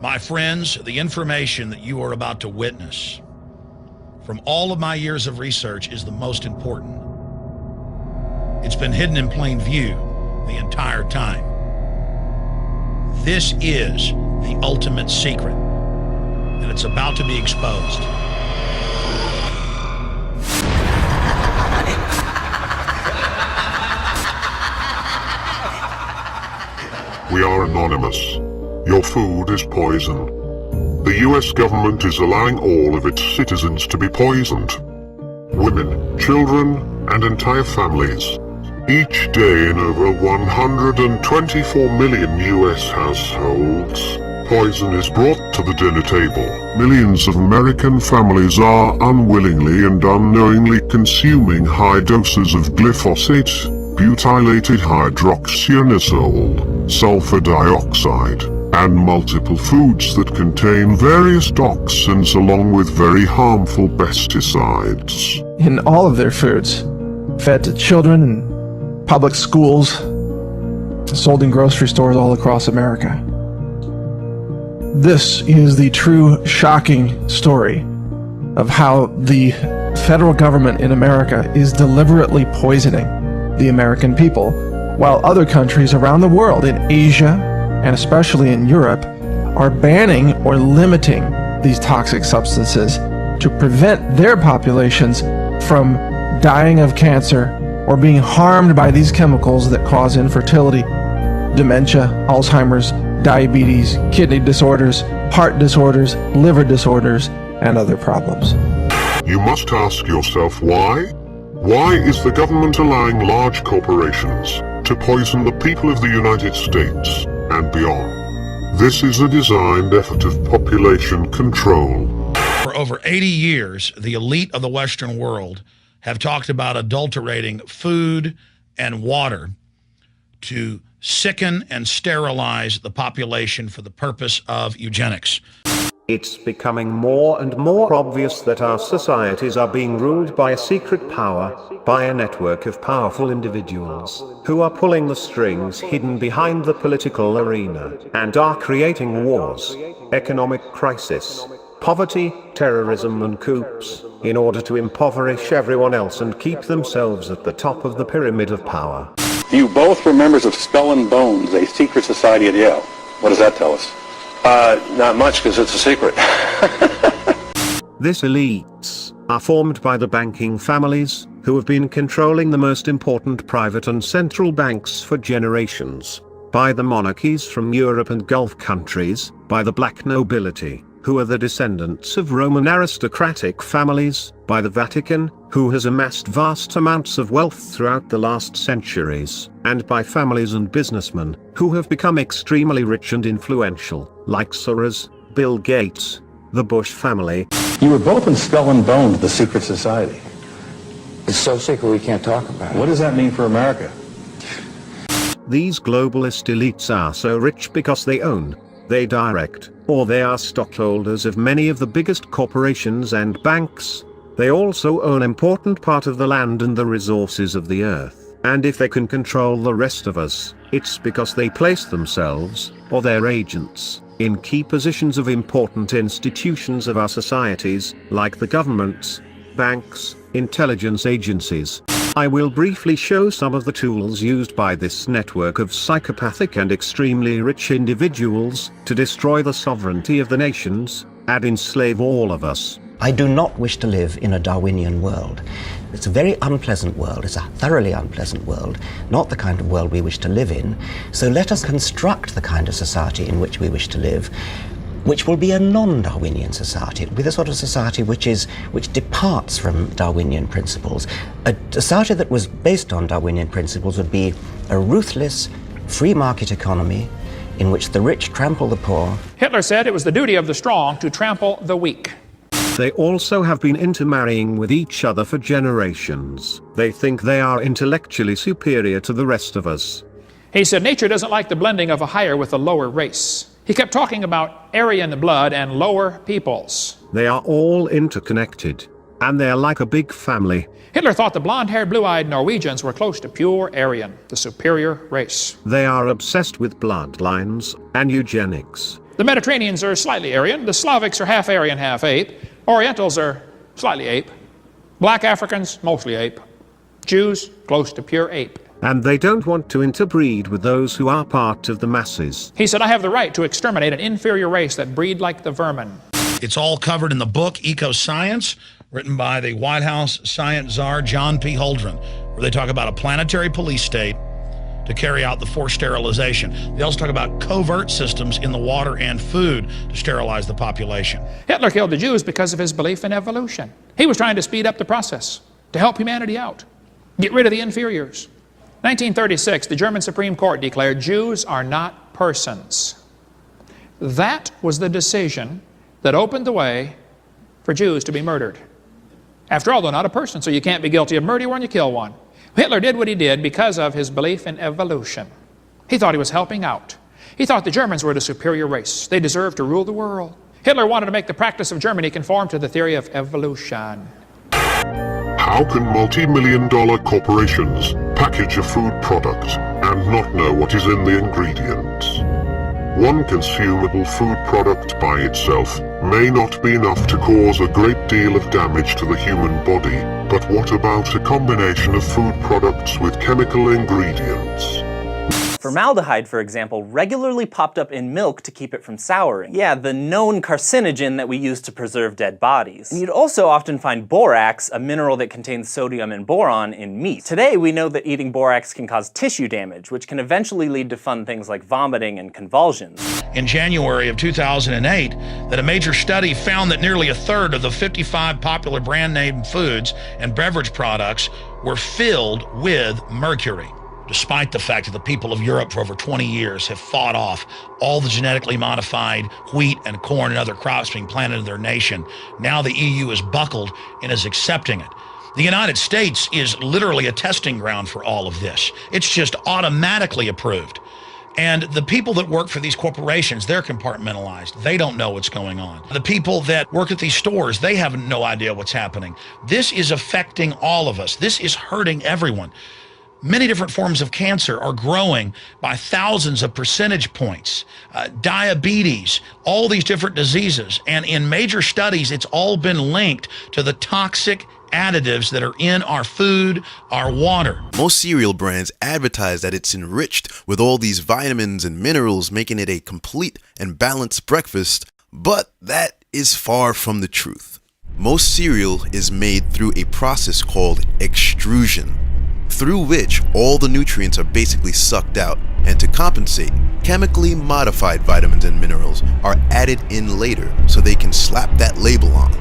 My friends, the information that you are about to witness from all of my years of research is the most important. It's been hidden in plain view the entire time. This is the ultimate secret, and it's about to be exposed. We are anonymous. Your food is poison. The US government is allowing all of its citizens to be poisoned. Women, children, and entire families. Each day in over 124 million US households, poison is brought to the dinner table. Millions of American families are unwillingly and unknowingly consuming high doses of glyphosate, butylated hydroxyanisole, sulfur dioxide, and multiple foods that contain various toxins along with very harmful pesticides. In all of their foods, fed to children in public schools, sold in grocery stores all across America. This is the true shocking story of how the federal government in America is deliberately poisoning the American people, while other countries around the world, in Asia and especially in Europe, are banning or limiting these toxic substances to prevent their populations from dying of cancer or being harmed by these chemicals that cause infertility, dementia, Alzheimer's, diabetes, kidney disorders, heart disorders, liver disorders, and other problems. You must ask yourself why? Why is the government allowing large corporations to poison the people of the United States and beyond? This is a designed effort of population control. For over 80 years, the elite of the Western world have talked about adulterating food and water to sicken and sterilize the population for the purpose of eugenics. It's becoming more and more obvious that our societies are being ruled by a secret power, by a network of powerful individuals, who are pulling the strings hidden behind the political arena, and are creating wars, economic crisis, poverty, terrorism and coups, in order to impoverish everyone else and keep themselves at the top of the pyramid of power. You both were members of Skull and Bones, a secret society at Yale. What does that tell us? Not much, because it's a secret. These elites are formed by the banking families, who have been controlling the most important private and central banks for generations, by the monarchies from Europe and Gulf countries, by the black nobility, who are the descendants of Roman aristocratic families, by the Vatican, who has amassed vast amounts of wealth throughout the last centuries, and by families and businessmen, who have become extremely rich and influential, like Soros, Bill Gates, the Bush family. You were both in Skull and Bones, the secret society. It's so secret we can't talk about it. What does that mean for America? These globalist elites are so rich because they own, they direct, or they are stockholders of many of the biggest corporations and banks. They also own an important part of the land and the resources of the earth. And if they can control the rest of us, it's because they place themselves, or their agents, in key positions of important institutions of our societies, like the governments, banks, intelligence agencies. I will briefly show some of the tools used by this network of psychopathic and extremely rich individuals to destroy the sovereignty of the nations and enslave all of us. I do not wish to live in a Darwinian world. It's a very unpleasant world. It's a thoroughly unpleasant world, not the kind of world we wish to live in. So let us construct the kind of society in which we wish to live, which will be a non-Darwinian society. It will be the sort of society which departs from Darwinian principles. A society that was based on Darwinian principles would be a ruthless, free market economy in which the rich trample the poor. Hitler said it was the duty of the strong to trample the weak. They also have been intermarrying with each other for generations. They think they are intellectually superior to the rest of us. He said nature doesn't like the blending of a higher with a lower race. He kept talking about Aryan blood and lower peoples. They are all interconnected, and they're like a big family. Hitler thought the blonde-haired, blue-eyed Norwegians were close to pure Aryan, the superior race. They are obsessed with bloodlines and eugenics. The Mediterraneans are slightly Aryan. The Slavics are half Aryan, half ape. Orientals are slightly ape. Black Africans, mostly ape. Jews, close to pure ape. And they don't want to interbreed with those who are part of the masses. He said, I have the right to exterminate an inferior race that breed like the vermin. It's all covered in the book Eco-Science, written by the White House science czar John P. Holdren, where they talk about a planetary police state to carry out the forced sterilization. They also talk about covert systems in the water and food to sterilize the population. Hitler killed the Jews because of his belief in evolution. He was trying to speed up the process, to help humanity out, get rid of the inferiors. 1936, the German Supreme Court declared Jews are not persons. That was the decision that opened the way for Jews to be murdered. After all, they're not a person, so you can't be guilty of murder when you kill one. Hitler did what he did because of his belief in evolution. He thought he was helping out. He thought the Germans were the superior race. They deserved to rule the world. Hitler wanted to make the practice of Germany conform to the theory of evolution. How can multi-million-dollar corporations package a food product and not know what is in the ingredients? One consumable food product by itself may not be enough to cause a great deal of damage to the human body, but what about a combination of food products with chemical ingredients? Formaldehyde, for example, regularly popped up in milk to keep it from souring. Yeah, the known carcinogen that we use to preserve dead bodies. And you'd also often find borax, a mineral that contains sodium and boron, in meat. Today, we know that eating borax can cause tissue damage, which can eventually lead to fun things like vomiting and convulsions. In January of 2008, that a major study found that nearly a third of the 55 popular brand name foods and beverage products were filled with mercury. Despite the fact that the people of Europe for over 20 years have fought off all the genetically modified wheat and corn and other crops being planted in their nation, now the EU is buckled and is accepting it. The United States is literally a testing ground for all of this. It's just automatically approved. And the people that work for these corporations, they're compartmentalized. They don't know what's going on. The people that work at these stores, they have no idea what's happening. This is affecting all of us. This is hurting everyone. Many different forms of cancer are growing by thousands of percentage points. Diabetes, all these different diseases. And in major studies, it's all been linked to the toxic additives that are in our food, our water. Most cereal brands advertise that it's enriched with all these vitamins and minerals, making it a complete and balanced breakfast, but that is far from the truth. Most cereal is made through a process called extrusion, through which all the nutrients are basically sucked out, and to compensate, chemically modified vitamins and minerals are added in later so they can slap that label on.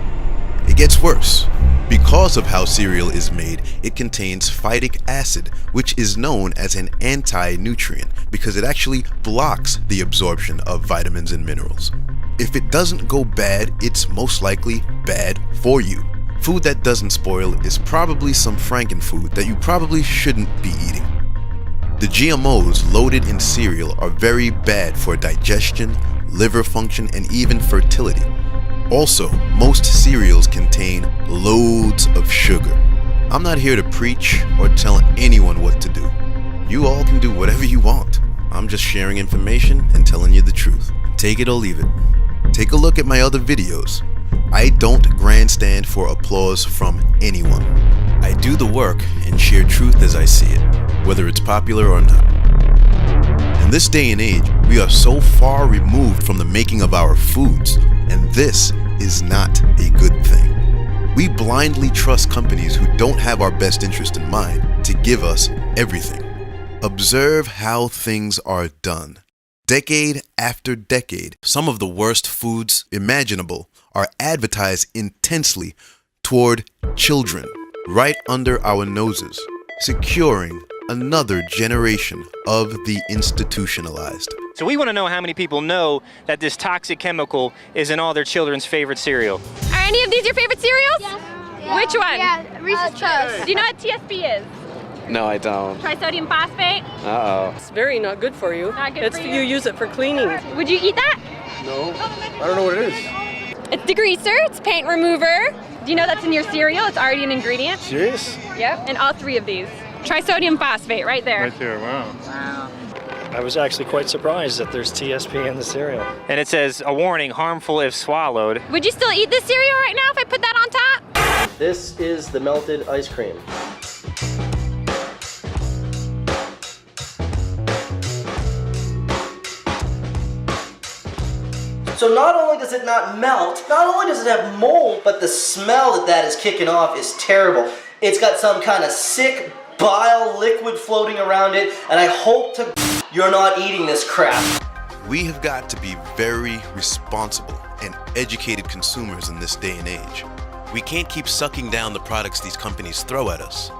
It gets worse. Because of how cereal is made, it contains phytic acid, which is known as an anti-nutrient because it actually blocks the absorption of vitamins and minerals. If it doesn't go bad, it's most likely bad for you. Food that doesn't spoil is probably some frankenfood that you probably shouldn't be eating. The GMOs loaded in cereal are very bad for digestion, liver function, and even fertility. Also, most cereals contain loads of sugar. I'm not here to preach or tell anyone what to do. You all can do whatever you want. I'm just sharing information and telling you the truth. Take it or leave it. Take a look at my other videos. I don't grandstand for applause from anyone. I do the work and share truth as I see it, whether it's popular or not. In this day and age, we are so far removed from the making of our foods, and this is not a good thing. We blindly trust companies who don't have our best interest in mind to give us everything. Observe how things are done. Decade after decade, some of the worst foods imaginable are advertised intensely toward children right under our noses, securing another generation of the institutionalized. So we want to know how many people know that this toxic chemical is in all their children's favorite cereal. Are any of these your favorite cereals? Yeah. Which one? Yeah, Reese's Puffs. Do you know what TSP is? No, I don't. Trisodium phosphate? Uh-oh. It's very not good for you. Not good for you? You use it for cleaning. Would you eat that? No, I don't know what it is. It's degreaser, it's paint remover. Do you know that's in your cereal? It's already an ingredient. Serious? Yep, and all three of these. Trisodium phosphate, right there. Right there, wow. I was actually quite surprised that there's TSP in the cereal. And it says, a warning, harmful if swallowed. Would you still eat this cereal right now if I put that on top? This is the melted ice cream. So not only does it not melt, not only does it have mold, but the smell that is kicking off is terrible. It's got some kind of sick bile liquid floating around it, and I hope to you're not eating this crap. We have got to be very responsible and educated consumers in this day and age. We can't keep sucking down the products these companies throw at us,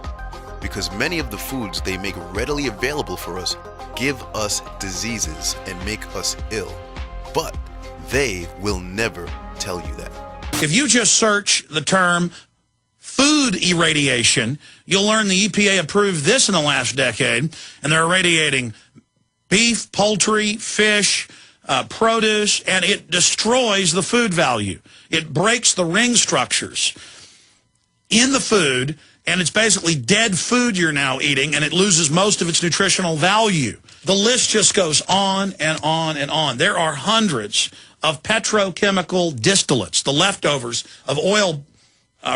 because many of the foods they make readily available for us give us diseases and make us ill. But they will never tell you that. If you just search the term food irradiation, you'll learn the EPA approved this in the last decade, and they're irradiating beef, poultry, fish, produce, and it destroys the food value. It breaks the ring structures in the food, and it's basically dead food you're now eating, and it loses most of its nutritional value. The list just goes on and on and on. There are hundreds of petrochemical distillates, the leftovers of oil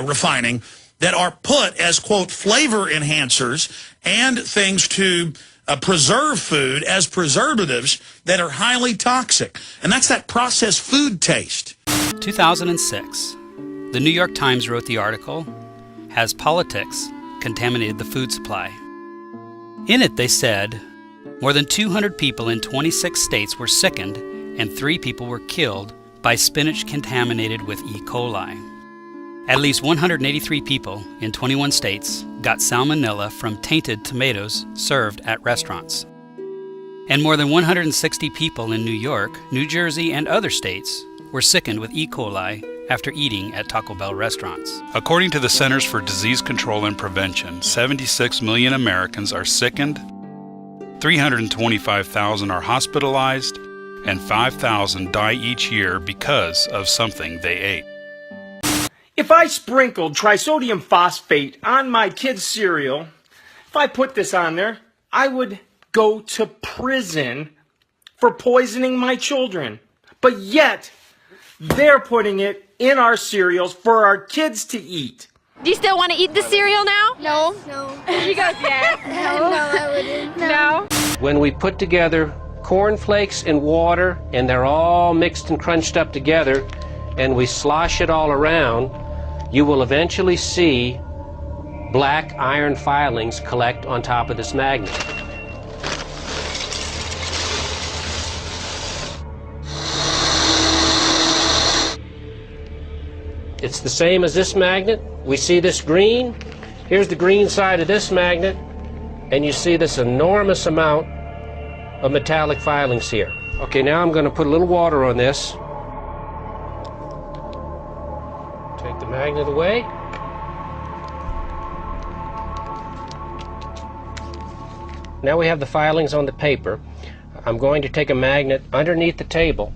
refining, that are put as, quote, flavor enhancers and things to preserve food as preservatives that are highly toxic. And that's that processed food taste. 2006. The New York Times wrote the article, Has Politics Contaminated the Food Supply? In it they said, more than 200 people in 26 states were sickened and 3 people were killed by spinach contaminated with E. coli. At least 183 people in 21 states got salmonella from tainted tomatoes served at restaurants. And more than 160 people in New York, New Jersey, and other states were sickened with E. coli after eating at Taco Bell restaurants. According to the Centers for Disease Control and Prevention, 76 million Americans are sickened, 325,000 are hospitalized, and 5,000 die each year because of something they ate. If I sprinkled trisodium phosphate on my kid's cereal, if I put this on there, I would go to prison for poisoning my children. But yet, they're putting it in our cereals for our kids to eat. Do you still want to eat the cereal now? No. She goes, yeah. No, I wouldn't. No. When we put together cornflakes and water, and they're all mixed and crunched up together, and we slosh it all around, you will eventually see black iron filings collect on top of this magnet. It's the same as this magnet. We see this green. Here's the green side of this magnet, and you see this enormous amount of metallic filings here. Okay, now I'm going to put a little water on this. Take the magnet away. Now we have the filings on the paper. I'm going to take a magnet underneath the table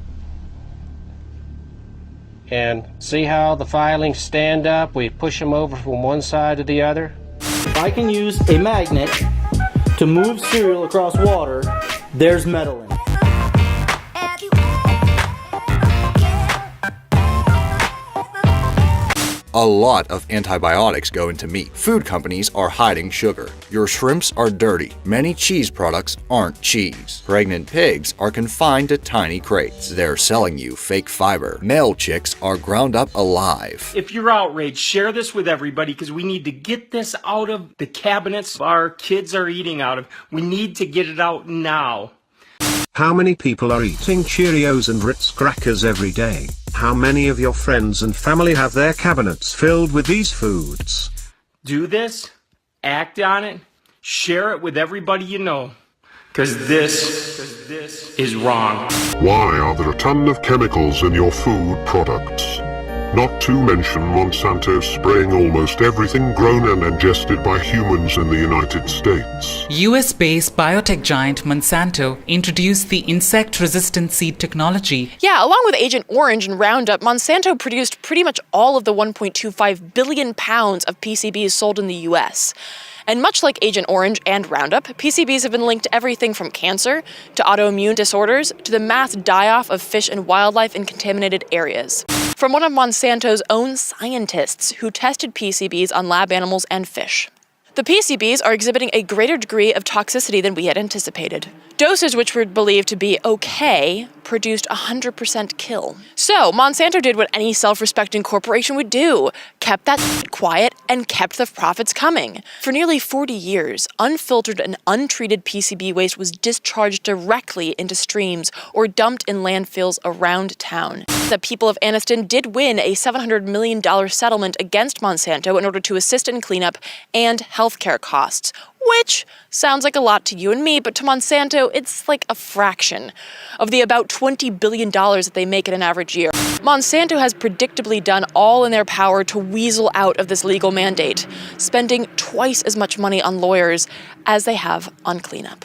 and see how the filings stand up. We push them over from one side to the other. If I can use a magnet to move cereal across water, there's metal in it. A lot of antibiotics go into meat. Food companies are hiding sugar. Your shrimps are dirty. Many cheese products aren't cheese. Pregnant pigs are confined to tiny crates. They're selling you fake fiber. Male chicks are ground up alive. If you're outraged, share this with everybody because we need to get this out of the cabinets our kids are eating out of. We need to get it out now. How many people are eating Cheerios and Ritz crackers every day? How many of your friends and family have their cabinets filled with these foods? Do this, act on it, share it with everybody you know, because this is wrong. Why are there a ton of chemicals in your food products? Not to mention Monsanto spraying almost everything grown and ingested by humans in the United States. US-based biotech giant Monsanto introduced the insect-resistant seed technology. Yeah, along with Agent Orange and Roundup, Monsanto produced pretty much all of the 1.25 billion pounds of PCBs sold in the US. And much like Agent Orange and Roundup, PCBs have been linked to everything from cancer to autoimmune disorders to the mass die-off of fish and wildlife in contaminated areas. From one of Monsanto's own scientists who tested PCBs on lab animals and fish. The PCBs are exhibiting a greater degree of toxicity than we had anticipated. Doses which were believed to be okay produced 100% kill. So Monsanto did what any self-respecting corporation would do, kept that quiet and kept the profits coming. For nearly 40 years, unfiltered and untreated PCB waste was discharged directly into streams or dumped in landfills around town. The people of Anniston did win a $700 million settlement against Monsanto in order to assist in cleanup and healthcare costs, which sounds like a lot to you and me, but to Monsanto, it's like a fraction of the about $20 billion that they make in an average year. Monsanto has predictably done all in their power to weasel out of this legal mandate, spending twice as much money on lawyers as they have on cleanup.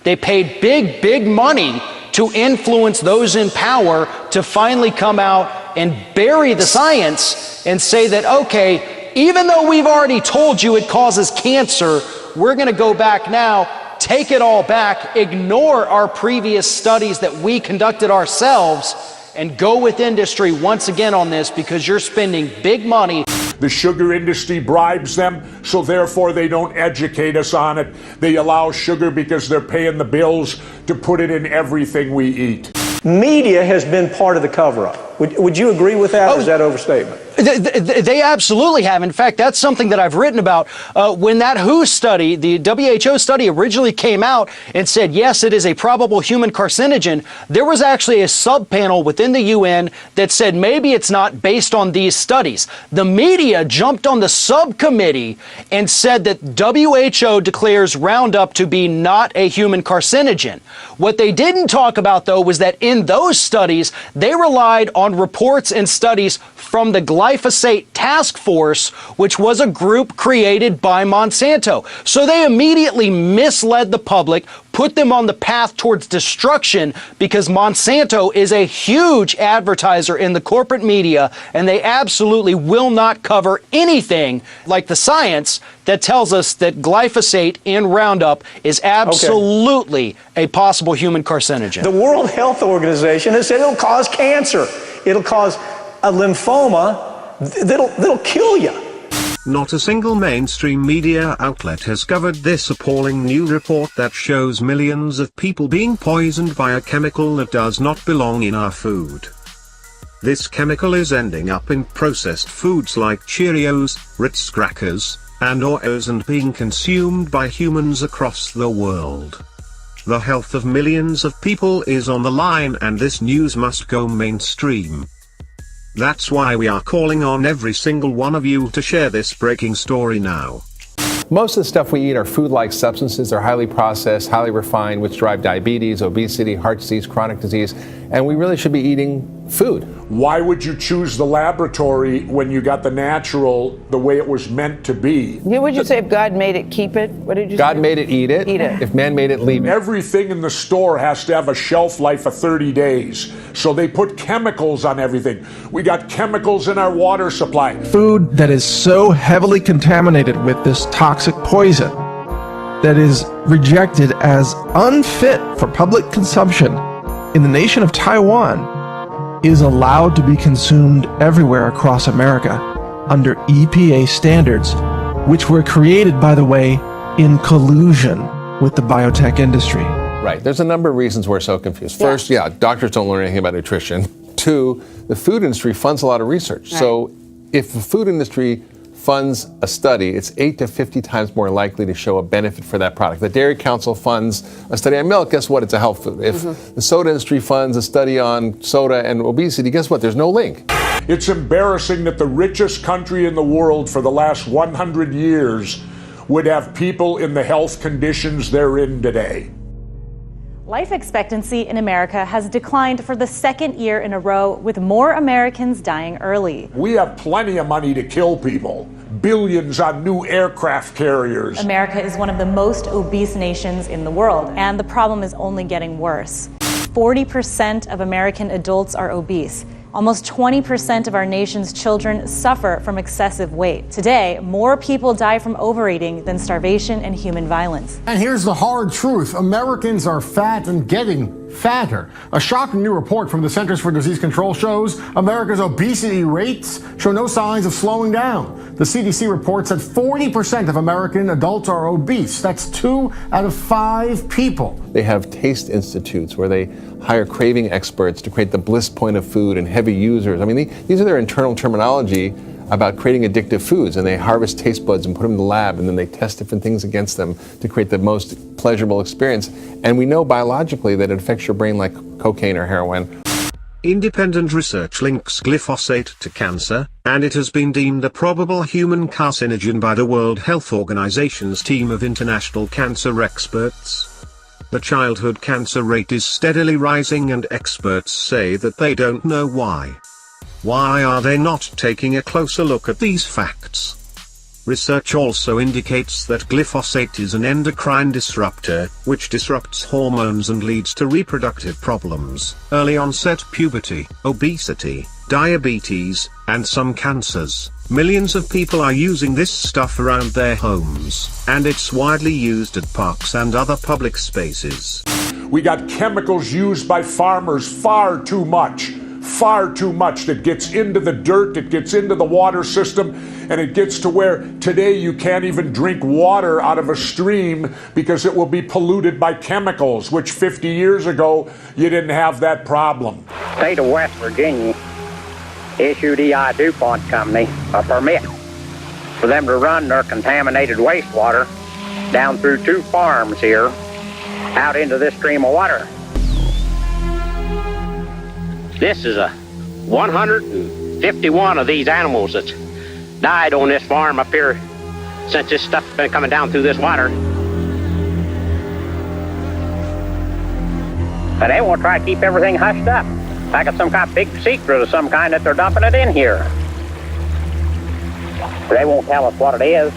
They paid big money to influence those in power to finally come out and bury the science and say that, okay, even though we've already told you it causes cancer, we're going to go back now, take it all back, ignore our previous studies that we conducted ourselves, and go with industry once again on this because you're spending big money. The sugar industry bribes them, so therefore they don't educate us on it. They allow sugar because they're paying the bills to put it in everything we eat. Media has been part of the cover-up. Would you agree with that, or is that overstatement? They absolutely have. In fact, that's something that I've written about. When that WHO study, the WHO study, originally came out and said, yes, it is a probable human carcinogen, there was actually a sub-panel within the UN that said maybe it's not based on these studies. The media jumped on the subcommittee and said that WHO declares Roundup to be not a human carcinogen. What they didn't talk about, though, was that in those studies, they relied on reports and studies from the Glyphosate Task Force, which was a group created by Monsanto. So they immediately misled the public, put them on the path towards destruction, because Monsanto is a huge advertiser in the corporate media, and they absolutely will not cover anything like the science that tells us that glyphosate in Roundup is absolutely a possible human carcinogen. The World Health Organization has said it'll cause cancer. It'll cause a lymphoma that'll kill you. Not a single mainstream media outlet has covered this appalling new report that shows millions of people being poisoned by a chemical that does not belong in our food. This chemical is ending up in processed foods like Cheerios, Ritz crackers, and Oreos, and being consumed by humans across the world. The health of millions of people is on the line, and this news must go mainstream. That's why we are calling on every single one of you to share this breaking story now. Most of the stuff we eat are food-like substances. They're highly processed, highly refined, which drive diabetes, obesity, heart disease, chronic disease, and we really should be eating food. Why would you choose the laboratory when you got the natural the way it was meant to be? Yeah, would you say if God made it, keep it? What did you say? God made it, eat it. Eat it. If man made it, leave it. Everything in the store has to have a shelf life of 30 days. So they put chemicals on everything. We got chemicals in our water supply. Food that is so heavily contaminated with this toxic poison that is rejected as unfit for public consumption in the nation of Taiwan is allowed to be consumed everywhere across America under EPA standards, which were created, by the way, in collusion with the biotech industry. Right. There's a number of reasons we're so confused. First, doctors don't learn anything about nutrition. Two, the food industry funds a lot of research. Right. So if the food industry funds a study, it's 8 to 50 times more likely to show a benefit for that product. The Dairy Council funds a study on milk, guess what? It's a health food. If the soda industry funds a study on soda and obesity, guess what? There's no link. It's embarrassing that the richest country in the world for the last 100 years would have people in the health conditions they're in today. Life expectancy in America has declined for the second year in a row, with more Americans dying early. We have plenty of money to kill people. Billions on new aircraft carriers. America is one of the most obese nations in the world, and the problem is only getting worse. 40% of American adults are obese. Almost 20% of our nation's children suffer from excessive weight. Today, more people die from overeating than starvation and human violence. And here's the hard truth. Americans are fat and getting fatter. A shocking new report from the Centers for Disease Control shows America's obesity rates show no signs of slowing down. The CDC reports that 40% of American adults are obese. That's 2 out of 5 people. They have taste institutes where they hire craving experts to create the bliss point of food and heavy users. I mean, these are their internal terminology about creating addictive foods, and they harvest taste buds and put them in the lab, and then they test different things against them to create the most pleasurable experience. And we know biologically that it affects your brain like cocaine or heroin. Independent research links glyphosate to cancer, and it has been deemed a probable human carcinogen by the World Health Organization's team of international cancer experts. The childhood cancer rate is steadily rising, and experts say that they don't know why. Why are they not taking a closer look at these facts? Research also indicates that glyphosate is an endocrine disruptor, which disrupts hormones and leads to reproductive problems, early onset puberty, obesity, diabetes, and some cancers. Millions of people are using this stuff around their homes, and it's widely used at parks and other public spaces. We got chemicals used by farmers far too much that gets into the dirt, it gets into the water system, and it gets to where today you can't even drink water out of a stream because it will be polluted by chemicals, which 50 years ago you didn't have that problem. State of West Virginia issued EI DuPont Company a permit for them to run their contaminated wastewater down through 2 farms here out into this stream of water. This is 151 of these animals that's died on this farm up here since this stuff's been coming down through this water. But they won't try to keep everything hushed up, like it's some kind of big secret of some kind that they're dumping it in here. They won't tell us what it is.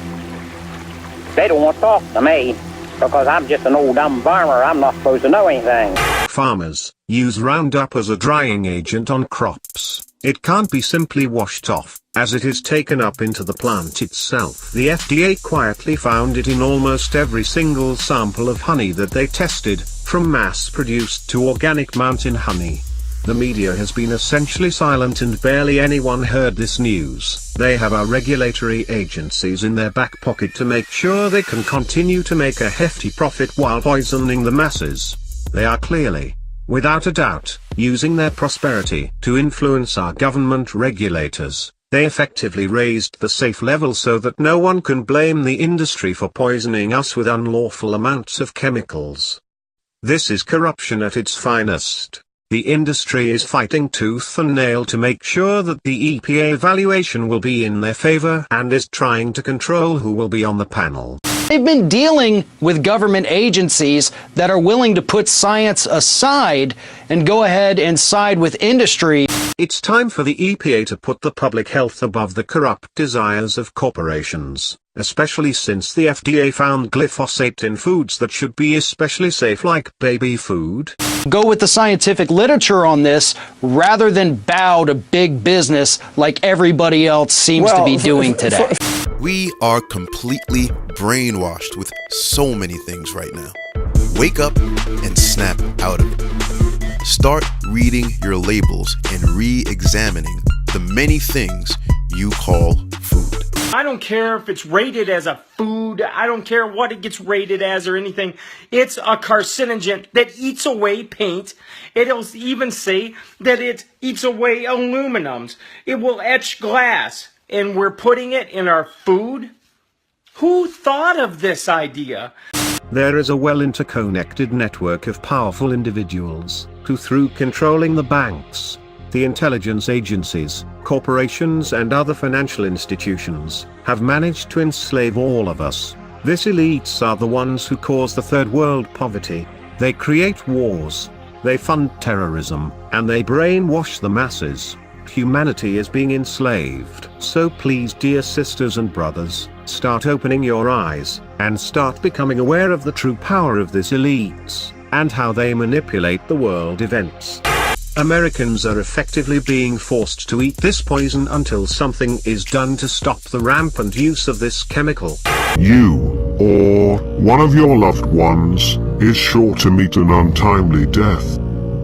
They don't want to talk to me because I'm just an old dumb farmer. I'm not supposed to know anything. Farmers use Roundup as a drying agent on crops. It can't be simply washed off, as it is taken up into the plant itself. The FDA quietly found it in almost every single sample of honey that they tested, from mass-produced to organic mountain honey. The media has been essentially silent and barely anyone heard this news. They have our regulatory agencies in their back pocket to make sure they can continue to make a hefty profit while poisoning the masses. They are clearly, without a doubt, using their prosperity to influence our government regulators. They effectively raised the safe level so that no one can blame the industry for poisoning us with unlawful amounts of chemicals. This is corruption at its finest. The industry is fighting tooth and nail to make sure that the EPA evaluation will be in their favor and is trying to control who will be on the panel. They've been dealing with government agencies that are willing to put science aside and go ahead and side with industry. It's time for the EPA to put the public health above the corrupt desires of corporations, especially since the FDA found glyphosate in foods that should be especially safe, like baby food. Go with the scientific literature on this rather than bow to big business like everybody else seems to be doing today. We are completely brainwashed with so many things right now. Wake up and snap out of it. Start reading your labels and re-examining the many things you call food. I don't care if it's rated as a food. I don't care what it gets rated as or anything. It's a carcinogen that eats away paint. It'll even say that it eats away aluminums. It will etch glass. And we're putting it in our food? Who thought of this idea? There is a well-interconnected network of powerful individuals who, through controlling the banks, the intelligence agencies, corporations and other financial institutions, have managed to enslave all of us. These elites are the ones who cause the third world poverty. They create wars, they fund terrorism, and they brainwash the masses. Humanity is being enslaved. So please, dear sisters and brothers, start opening your eyes, and start becoming aware of the true power of these elites, and how they manipulate the world events. Americans are effectively being forced to eat this poison until something is done to stop the rampant use of this chemical. You, or one of your loved ones, is sure to meet an untimely death.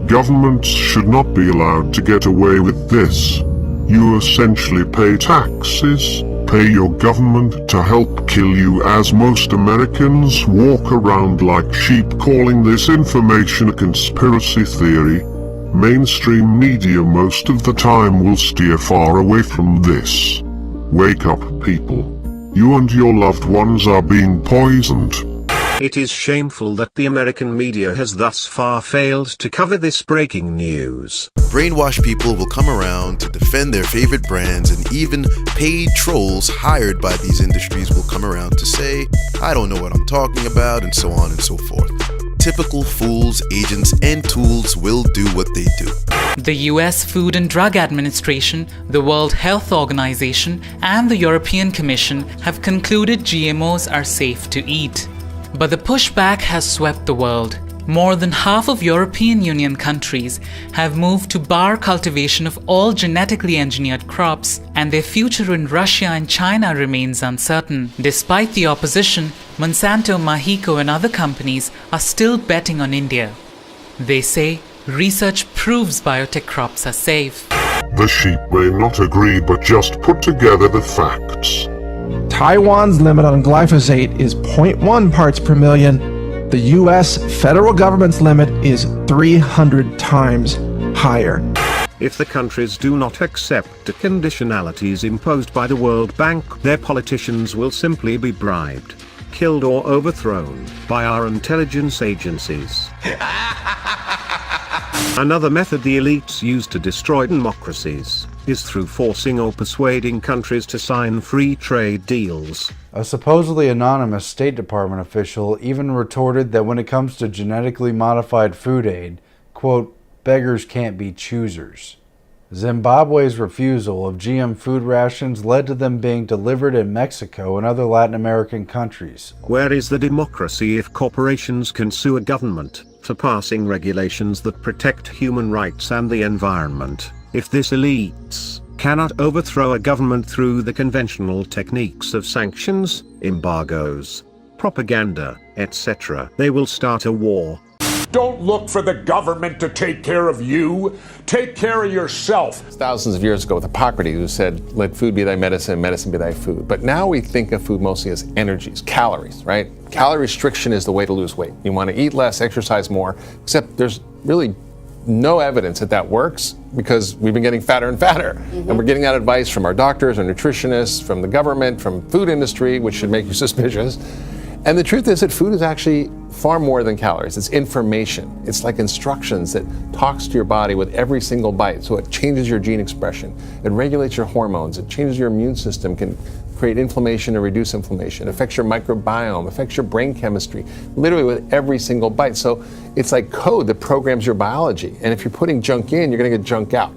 Governments should not be allowed to get away with this. You essentially pay taxes, pay your government to help kill you, as most Americans walk around like sheep calling this information a conspiracy theory. Mainstream media most of the time will steer far away from this. Wake up, people. You and your loved ones are being poisoned. It is shameful that the American media has thus far failed to cover this breaking news. Brainwashed people will come around to defend their favorite brands, and even paid trolls hired by these industries will come around to say, I don't know what I'm talking about, and so on and so forth. Typical fools, agents, and tools will do what they do. The US Food and Drug Administration, the World Health Organization, and the European Commission have concluded GMOs are safe to eat. But the pushback has swept the world. More than half of European Union countries have moved to bar cultivation of all genetically engineered crops, and their future in Russia and China remains uncertain. Despite the opposition, Monsanto, Mahiko, and other companies are still betting on India. They say research proves biotech crops are safe. The sheep may not agree, but just put together the facts. Taiwan's limit on glyphosate is 0.1 parts per million. The US federal government's limit is 300 times higher. If the countries do not accept the conditionalities imposed by the World Bank, their politicians will simply be bribed, killed, or overthrown by our intelligence agencies. Another method the elites use to destroy democracies is through forcing or persuading countries to sign free trade deals. A supposedly anonymous State Department official even retorted that when it comes to genetically modified food aid, quote, beggars can't be choosers. Zimbabwe's refusal of GM food rations led to them being delivered in Mexico and other Latin American countries. Where is the democracy if corporations can sue a government for passing regulations that protect human rights and the environment? If this elites cannot overthrow a government through the conventional techniques of sanctions, embargoes, propaganda, etc., they will start a war. Don't look for the government to take care of you. Take care of yourself. Thousands of years ago with Hippocrates, who said, let food be thy medicine, medicine be thy food. But now we think of food mostly as energies, calories, right? Calorie restriction is the way to lose weight. You want to eat less, exercise more, except there's really no evidence that that works because we've been getting fatter and fatter. And we're getting that advice from our doctors, our nutritionists, from the government, from food industry, which should make you suspicious. And the truth is that food is actually far more than calories. It's information. It's like instructions that talks to your body with every single bite. So it changes your gene expression. It regulates your hormones. It changes your immune system, can create inflammation or reduce inflammation. It affects your microbiome, affects your brain chemistry, literally with every single bite. So it's like code that programs your biology. And if you're putting junk in, you're going to get junk out.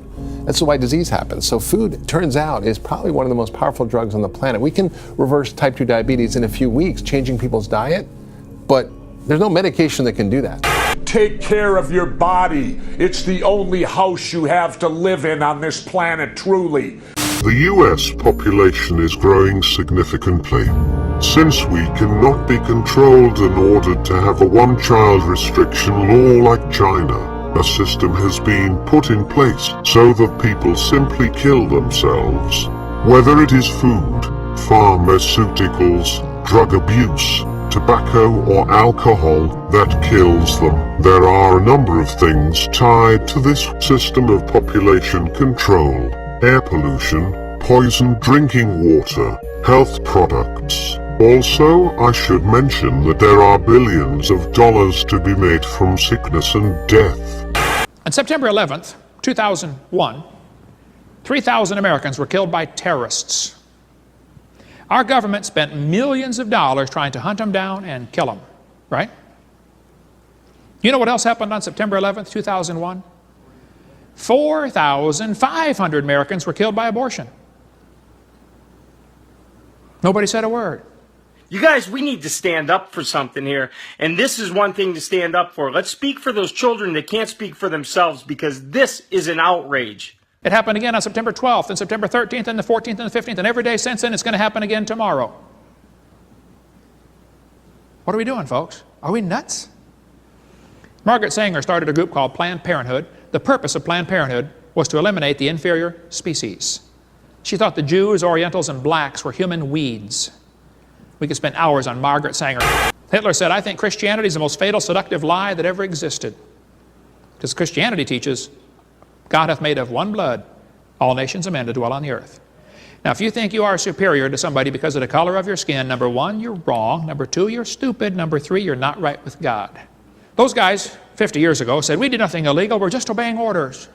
That's why disease happens. So food, it turns out, is probably one of the most powerful drugs on the planet. We can reverse type 2 diabetes in a few weeks, changing people's diet, but there's no medication that can do that. Take care of your body. It's the only house you have to live in on this planet, truly. The US population is growing significantly. Since we cannot be controlled and ordered to have a one-child restriction law like China, a system has been put in place so that people simply kill themselves. Whether it is food, pharmaceuticals, drug abuse, tobacco or alcohol that kills them, there are a number of things tied to this system of population control. Air pollution, poisoned drinking water, health products. Also, I should mention that there are billions of dollars to be made from sickness and death. On September 11th, 2001, 3,000 Americans were killed by terrorists. Our government spent millions of dollars trying to hunt them down and kill them, right? You know what else happened on September 11th, 2001? 4,500 Americans were killed by abortion. Nobody said a word. You guys, we need to stand up for something here. And this is one thing to stand up for. Let's speak for those children that can't speak for themselves, because this is an outrage. It happened again on September 12th and September 13th and the 14th and the 15th, and every day since then it's going to happen again tomorrow. What are we doing, folks? Are we nuts? Margaret Sanger started a group called Planned Parenthood. The purpose of Planned Parenthood was to eliminate the inferior species. She thought the Jews, Orientals, and blacks were human weeds. We could spend hours on Margaret Sanger. Hitler said, I think Christianity is the most fatal, seductive lie that ever existed. Because Christianity teaches God hath made of one blood all nations of men to dwell on the earth. Now, if you think you are superior to somebody because of the color of your skin, number one, you're wrong. Number two, you're stupid. Number three, you're not right with God. Those guys 50 years ago said, we did nothing illegal, we're just obeying orders.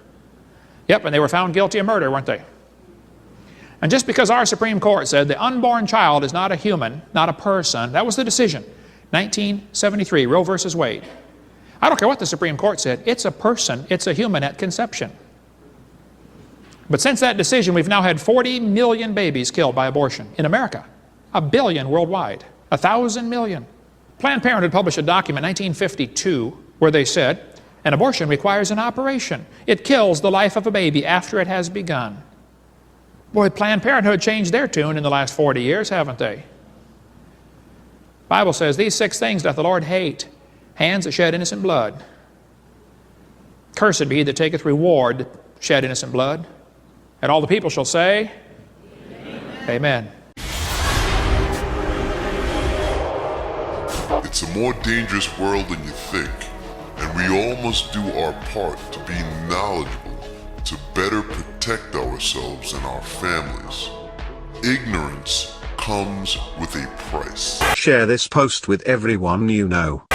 Yep, and they were found guilty of murder, weren't they? And just because our Supreme Court said the unborn child is not a human, not a person, that was the decision. 1973, Roe versus Wade. I don't care what the Supreme Court said, it's a person, it's a human at conception. But since that decision, we've now had 40 million babies killed by abortion in America. 1 billion worldwide. 1,000 million. Planned Parenthood published a document in 1952 where they said, an abortion requires an operation. It kills the life of a baby after it has begun. Boy, Planned Parenthood changed their tune in the last 40 years, haven't they? The Bible says, these 6 things doth the Lord hate. Hands that shed innocent blood. Cursed be he that taketh reward to shed innocent blood. And all the people shall say, Amen. It's a more dangerous world than you think, and we all must do our part to be knowledgeable to better protect ourselves and our families. Ignorance comes with a price. Share this post with everyone you know.